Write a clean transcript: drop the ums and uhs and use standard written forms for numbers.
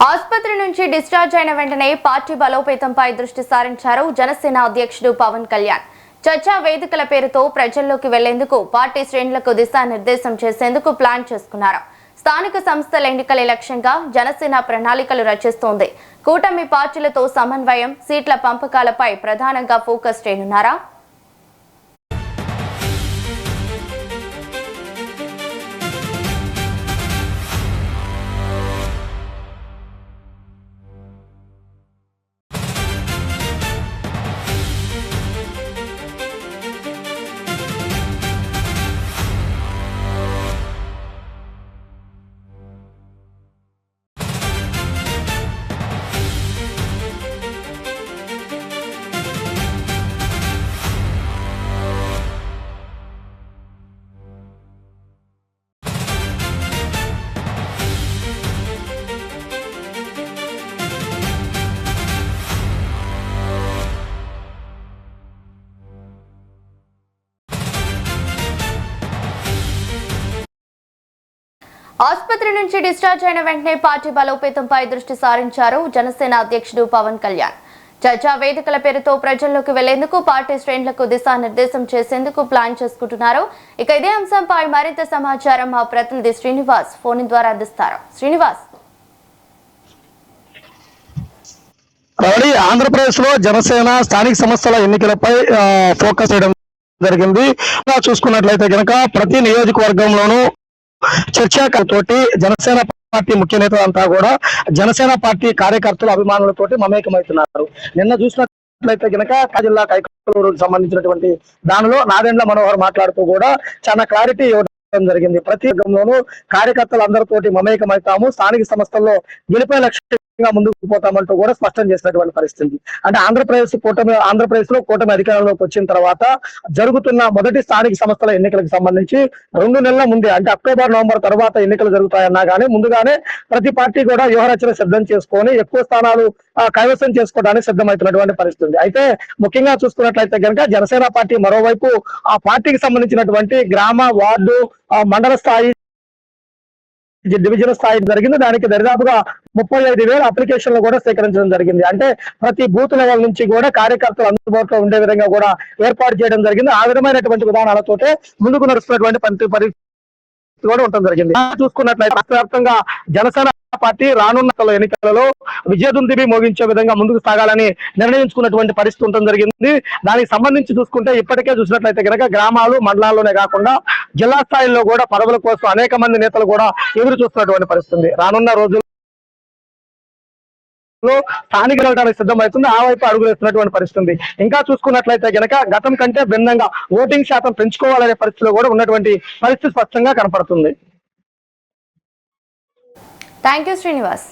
ఆసుపత్రి నుంచి డిశ్చార్జ్ అయిన వెంటనే పార్టీ బలోపేతంపై దృష్టి సారించారు జనసేన అధ్యక్షుడు పవన్ కళ్యాణ్. చర్చా వేదికల పేరుతో ప్రజల్లోకి వెళ్లేందుకు పార్టీ శ్రేణులకు దిశానిర్దేశం చేసేందుకు ప్లాన్ చేసుకున్నారు. స్థానిక సంస్థల ఎన్నికల లక్ష్యంగా జనసేన ప్రణాళికలు రచిస్తోంది. కూటమి పార్టీలతో సమన్వయం, సీట్ల పంపకాలపై ప్రధానంగా ఫోకస్ చేయనున్నారా? ఆసుపత్రి నుంచి డిశ్చార్జ్ అయిన వెంటనే పార్టీ బలోపేతంపై దృష్టి సారించారు జనసేన అధ్యక్షుడు పవన్ కళ్యాణ్. చర్చా వేదికల పేరుతో ప్రజల్లోకి వెళ్లేందుకు పార్టీ శ్రేణులకు దిశానిర్దేశం చేసేందుకు ప్లాన్ చేసుకుంటున్నారు. ఇక ఇదే అంశంపై మరింత సమాచారం మా ప్రతినిధి శ్రీనివాస్ ఫోన్ ద్వారా అందిస్తారు. శ్రీనివాస్, ఆంధ్రప్రదేశ్ లో జనసేన స్థానిక సంస్థల ఎన్నికలపై ఫోకస్ చేయడం జరిగింది. చూసుకున్నట్లయితే కనుక ప్రతి నియోజకవర్గంలోనూ చర్చతోటి జనసేన పార్టీ ముఖ్య నేతలంతా కూడా జనసేన పార్టీ కార్యకర్తల అభిమానులతోటి మమేకమవుతున్నారు. నిన్న చూసినట్లయితే కనుక జిల్లా కైకలూరుకు సంబంధించినటువంటి దానిలో నాదెండ్ల మనోహర్ మాట్లాడుతూ కూడా చాలా క్లారిటీ ఇవ్వడం జరిగింది. ప్రతి రంగంలోనూ కార్యకర్తలు అందరితోటి మమేకమవుతాము, స్థానిక సంస్థల్లో గెలిపే లక్ష్యంగా ముందుకు పోతామంటూ కూడా స్పష్టం చేసినటువంటి పరిస్థితి. అంటే ఆంధ్రప్రదేశ్ లో కూటమి అధికారంలోకి వచ్చిన తర్వాత జరుగుతున్న మొదటి స్థానిక సంస్థల ఎన్నికలకు సంబంధించి 2 నెలల ముందే, అంటే అక్టోబర్ నవంబర్ తర్వాత ఎన్నికలు జరుగుతాయన్నా కానీ ముందుగానే ప్రతి పార్టీ కూడా వ్యూహరచన సిద్ధం చేసుకొని ఎక్కువ స్థానాలు కైవసం చేసుకోవడానికి సిద్ధమవుతున్నటువంటి పరిస్థితి. అయితే ముఖ్యంగా చూసుకున్నట్లయితే కనుక జనసేన పార్టీ మరోవైపు ఆ పార్టీకి సంబంధించినటువంటి గ్రామ, వార్డు, మండల స్థాయి, డివిజన్ స్థాయి జరిగింది. దానికి దరిదాపుగా 35,000 అప్లికేషన్లు కూడా సేకరించడం జరిగింది. అంటే ప్రతి బూత్ లెవెల్ నుంచి కూడా కార్యకర్తలు అందుబాటులో ఉండే విధంగా కూడా ఏర్పాటు చేయడం జరిగింది. ఆ విధమైనటువంటి విధానాలతోటే ముందుకు నడుస్తున్నటువంటి పరిస్థితి కూడా ఉండడం జరిగింది. చూసుకున్నట్లయితే రాష్ట్ర వ్యాప్తంగా జనసేన పార్టీ రానున్న ఎన్నికలలో విజయదుందుబి మోగించే విధంగా ముందుకు సాగాలని నిర్ణయించుకున్నటువంటి పరిస్థితి ఉండడం జరిగింది. దానికి సంబంధించి చూసుకుంటే ఇప్పటికే చూసినట్లయితే కనుక గ్రామాలు, మండలాల్లోనే కాకుండా జిల్లా స్థాయిలో కూడా పదవుల కోసం అనేక మంది నేతలు కూడా ఎదురు చూస్తున్నటువంటి పరిస్థితి. రానున్న రోజుల్లో స్థానిక వెళ్ళడానికి సిద్ధమవుతుంది. ఆ వైపు అడుగులేస్తున్నటువంటి పరిస్థితి. ఇంకా చూసుకున్నట్లయితే కనుక గతం కంటే భిన్నంగా ఓటింగ్ శాతం పెంచుకోవాలనే పరిస్థితిలో కూడా ఉన్నటువంటి పరిస్థితి స్పష్టంగా కనపడుతుంది. Thank you Srinivas.